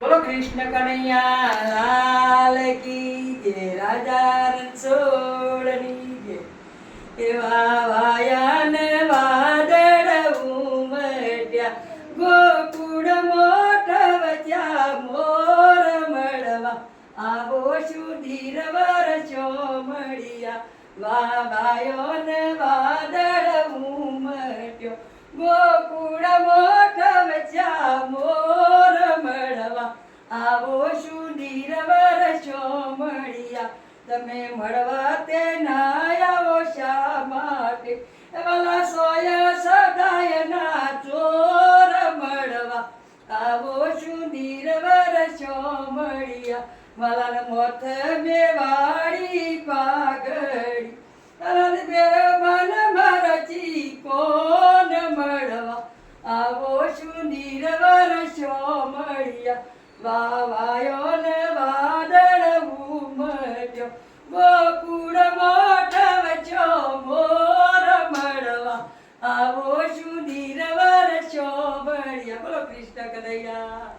બોલો કૃષ્ણ કનૈયા લાલ કી જય, રાજા રણછોડની જય. એવા વાયા ને વાદળ ઉમટ્યા, ગોકુળ મોટા વચ્યા, મોર મળવા આવો સુધીર વર્ષો મળ્યા. વાયો ને વાદળ ઉમટ્યો, ગોકુળ મોટા વચ્યા, મોર મળવા આવો સુધીર વર્ષો મળ્યા. તમે મળવા તે ના આવો શા માટે, વાલા સોય સદાય ના ચોર મળવા આવો સુધીર વર્ષો મળ્યા. વાલા મોથ મેવાડી પાઘડી, બે મન મરચી કોણ મળવા આવો સુધીર વર્ષો મળ્યા. વાયો ને વાદળ ઉમટ્યો, ગોકુળ મોટા વચ્યો, મોર મળવા આવો સુધીર વર્ષો મળ્યા. બોલો કૃષ્ણ કનૈયા.